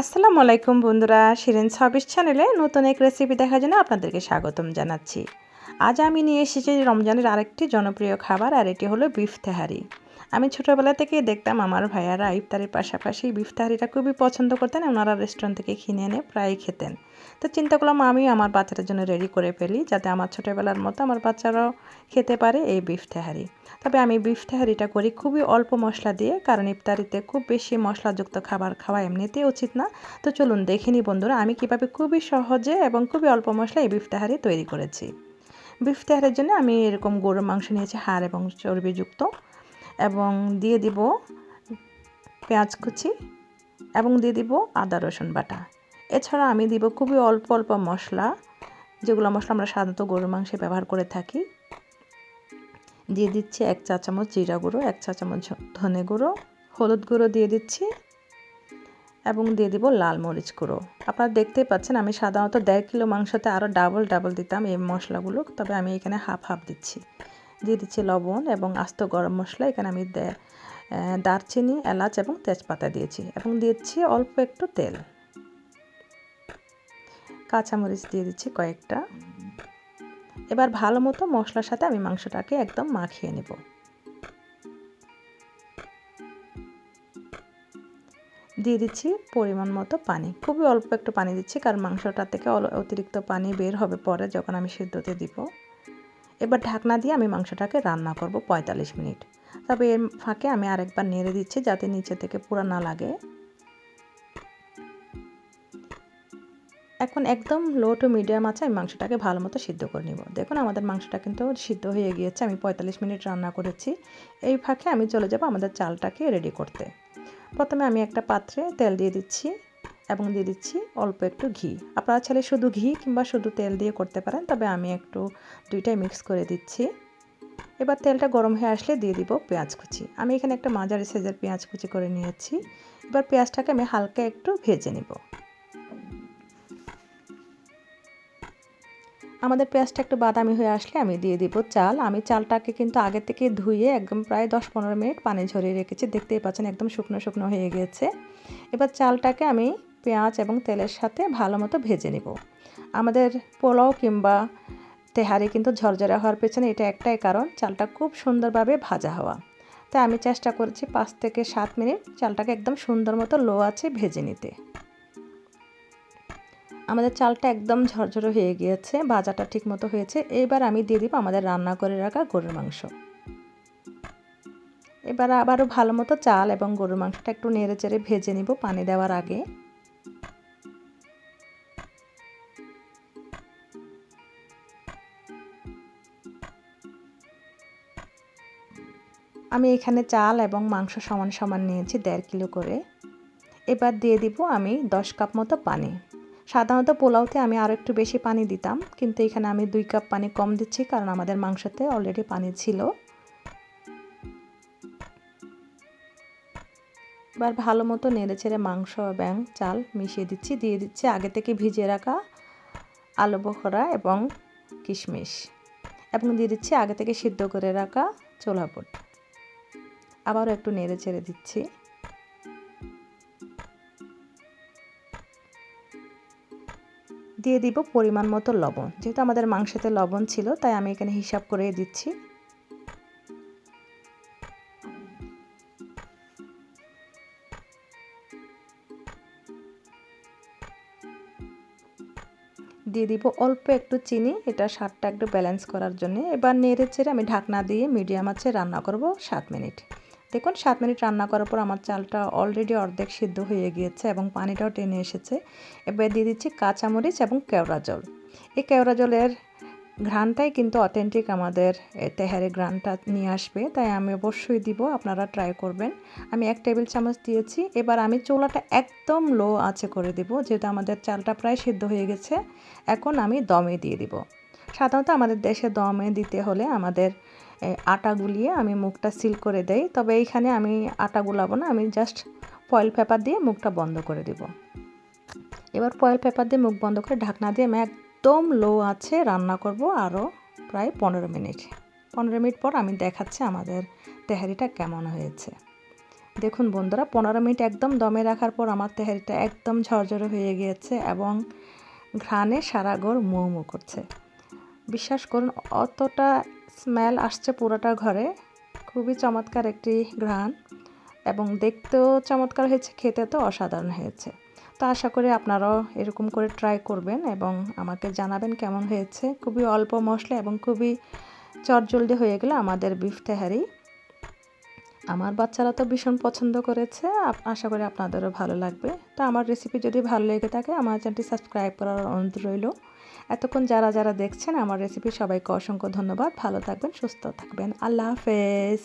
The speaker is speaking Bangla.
আসসালামু আলাইকুম বন্ধুরা, শিরিন হবিস চ্যানেলে নতুন এক রেসিপি দেখার জন্য আপনাদেরকে স্বাগতম জানাচ্ছি। আজ আমি নিয়ে এসেছি রমজানের আরেকটি জনপ্রিয় খাবার, আর এটি হলো বিফ তেহারি। আমি ছোটোবেলা থেকেই দেখতাম আমার ভাইয়ারা ইফতারের পাশাপাশি বিফ তেহারিটা খুবই পছন্দ করতেন। ওনারা রেস্টুরেন্ট থেকে কিনে এনে প্রায়ই খেতেন। তো চিন্তা করলাম আমি আমার বাচ্চাদের জন্য রেডি করে ফেলি, যাতে আমার ছোটোবেলার মতো আমার বাচ্চারাও খেতে পারে এই বিফ তেহারি। তবে আমি বিফ তেহারিটা করি খুবই অল্প মশলা দিয়ে, কারণ ইফতারিতে খুব বেশি মশলাযুক্ত খাবার খাওয়া এমনিতেই উচিত না। তো চলুন দেখে নিই বন্ধুরা, আমি কীভাবে খুবই সহজে এবং খুবই অল্প মশলায় এই বিফ তেহারি তৈরি করেছি। বিফ তেহারির জন্য আমি এরকম গরুর মাংস নিয়েছি, হাড় এবং চর্বিযুক্ত, এবং দিয়ে দিব পেঁয়াজ কুচি এবং দিয়ে দিব আদা রসুন বাটা। এছাড়া আমি দিব খুবই অল্প অল্প মশলা, যেগুলো মশলা আমরা সাধারণত গরুর মাংসে ব্যবহার করে থাকি। দিয়ে দিচ্ছি 1 চা চামচ জিরা গুঁড়ো, 1 চা চামচ ধনে গুঁড়ো, হলুদ গুঁড়ো দিয়ে দিচ্ছি এবং দিয়ে দিব লাল মরিচ গুঁড়ো। আপনারা দেখতেই পাচ্ছেন আমি সাধারণত 1.5 কিলো মাংসতে আরও ডাবল দিতাম এই মশলাগুলো, তবে আমি এখানে হাফ দিচ্ছি। দিয়ে দিচ্ছি লবণ এবং আস্ত গরম মশলা। এখানে আমি দারচিনি, এলাচ এবং তেজপাতা দিয়েছি, এবং দিচ্ছি অল্প একটু তেল। কাঁচামরিচ দিয়ে দিচ্ছি কয়েকটা। এবার ভালো মতো মশলার সাথে আমি মাংসটাকে একদম মাখিয়ে নেব। দিয়ে দিচ্ছি পরিমাণ মতো পানি, খুবই অল্প একটু পানি দিচ্ছি, কারণ মাংসটা থেকে অতিরিক্ত পানি বের হবে পরে যখন আমি সিদ্ধতে দিব। এবার ঢাকনা দিয়ে আমি মাংসটাকে রান্না করব 45 মিনিট। তবে এর ফাঁকে আমি আরেকবার নেড়ে দিচ্ছি, যাতে নিচে থেকে পুড়া না লাগে। এখন একদম লো টু মিডিয়াম আছে আমি মাংসটাকে ভালো মতো সিদ্ধ করে নেব। দেখুন আমাদের মাংসটা কিন্তু সিদ্ধ হয়ে গিয়েছে, আমি 45 মিনিট রান্না করেছি। এই ফাঁকে আমি চলে যাব আমাদের চালটাকে রেডি করতে। প্রথমে আমি একটা পাত্রে তেল দিয়ে দিচ্ছি এবং দিয়ে দিচ্ছি অল্প একটু ঘি। আপনারা চাইলে শুধু ঘি কিংবা শুধু তেল দিয়ে করতে পারেন, তবে আমি একটু দুইটাই মিক্স করে দিচ্ছি। এবার তেলটা গরম হয়ে আসলে দিয়ে দিব পেঁয়াজ কুচি। আমি এখানে একটা মাঝারি সাইজের পেঁয়াজ কুচি করে নিয়েছি। এবার পেঁয়াজটাকে আমি হালকা একটু ভেজে নেব। আমাদের পেঁয়াজটা একটু বাদামি হয়ে আসলে আমি দিয়ে দিব চাল। আমি চালটাকে কিন্তু আগে থেকে ধুয়ে একদম প্রায় 10-15 মিনিট পানি ঝরিয়ে রেখেছি। দেখতেই পাচ্ছেন একদম শুকনো শুকনো হয়ে গিয়েছে। এবার চালটাকে আমি পেঁয়াজ এবং তেলের সাথে ভালো মতো ভেজে নেব। আমাদের পোলাও কিংবা তেহারি কিন্তু ঝরঝরে হওয়ার পেছনে এটা একটাই কারণ, চালটা খুব সুন্দরভাবে ভাজা হওয়া। তাই আমি চেষ্টা করেছি 5 থেকে 7 মিনিট চালটাকে একদম সুন্দর মতো লো আঁচে ভেজে নিতে। আমাদের চালটা একদম ঝরঝরে হয়ে গিয়েছে, ভাজাটা ঠিক মতো হয়েছে। এবার আমি দিয়ে দিব আমাদের রান্না করে রাখা গরুর মাংস। এবার আবারও ভালো মতো চাল এবং গরুর মাংসটা একটু নেড়ে চেড়ে ভেজে নিব পানি দেওয়ার আগে। আমি এখানে চাল এবং মাংস সমান সমান নিয়েছি 1.5 কিলো করে। এবার দিয়ে দিব আমি 10 কাপ মতো পানি। সাধারণত পোলাওতে আমি আরও একটু বেশি পানি দিতাম, কিন্তু এখানে আমি 2 কাপ পানি কম দিচ্ছি, কারণ আমাদের মাংসতে অলরেডি পানি ছিল। এবার ভালো মতো নেড়ে চেড়ে মাংস এবং চাল মিশিয়ে দিচ্ছি। দিয়ে দিচ্ছি আগে থেকে ভিজিয়ে রাখা আলু বখরা এবং কিশমিশ, এবং দিয়ে দিচ্ছি আগে থেকে সিদ্ধ করে রাখা ছোলা বুট। আবারও একটু নেড়ে চেড়ে দিচ্ছি। দিয়ে দিব পরিমাণ মতো লবণ। যেহেতু আমাদের মাংসতে লবণ ছিল, তাই আমি এখানে হিসাব করে দিচ্ছি। দিয়ে দিব অল্প একটু চিনি, এটা স্বাদটা একটু ব্যালেন্স করার জন্য। এবার নেড়ে চেড়ে আমি ঢাকনা দিয়ে মিডিয়াম আঁচে রান্না করব 7 মিনিট। দেখুন 7 মিনিট রান্না করার পর আমার চালটা অলরেডি অর্ধেক সিদ্ধ হয়ে গিয়েছে এবং পানিটাও টেনে এসেছে। এবার দিয়ে দিচ্ছি কাঁচামরিচ এবং কেওড়া জল। এই কেওড়া জলের ঘ্রাণটাই কিন্তু অথেন্টিক আমাদের তেহারি ঘ্রাণটা নিয়ে আসবে, তাই আমি অবশ্যই দিব, আপনারা ট্রাই করবেন। আমি 1 টেবিল চামচ দিয়েছি। এবার আমি চুলাটা একদম লো আঁচে করে দিব, যেহেতু আমাদের চালটা প্রায় সিদ্ধ হয়ে গেছে। এখন আমি দমে দিয়ে দিব। সাধারণত আমাদের দেশে দমে দিতে হলে আমাদের আটা গুলিয়ে আমি মুখটা সিল করে দেই, তবে এইখানে আমি আটা গুলাবো না, আমি জাস্ট ফয়েল পেপার দিয়ে মুখটা বন্ধ করে দিব। এবার ফয়েল পেপার দিয়ে মুখ বন্ধ করে ঢাকনা দিয়ে আমি একদম লো আছে রান্না করব আরও প্রায় 15 মিনিট। 15 মিনিট পর আমি দেখাচ্ছি আমাদের তেহারিটা কেমন হয়েছে। দেখুন বন্ধুরা 15 মিনিট একদম দমে রাখার পর আমার তেহারিটা একদম ঝরঝরে হয়ে গিয়েছে এবং ঘ্রাণে সারা ঘর মৌ মৌ করছে। বিশ্বাস করুন অতটা স্মেল আসছে পুরোটা ঘরে, খুবই চমৎকার একটি ঘ্রাণ এবং দেখতেও চমৎকার হয়েছে, খেতে তো অসাধারণ হয়েছে। তো আশা করি আপনারাও এরকম করে ট্রাই করবেন এবং আমাকে জানাবেন কেমন হয়েছে। খুবই অল্প মশলা এবং খুবই চটজলদি হয়ে গেল আমাদের বিফ তেহারি। আমার বাচ্চারা তো ভীষণ পছন্দ করেছে, আশা করি আপনাদেরও ভালো লাগবে। তো আমার রেসিপি যদি ভালো লেগে থাকে আমার চ্যানেলটি সাবস্ক্রাইব করার অনুরোধ রইল। এতক্ষণ যারা যারা দেখছেন আমার রেসিপি সবাইকে অসংখ্য ধন্যবাদ। ভালো থাকবেন, সুস্থ থাকবেন। আল্লাহ হাফেজ।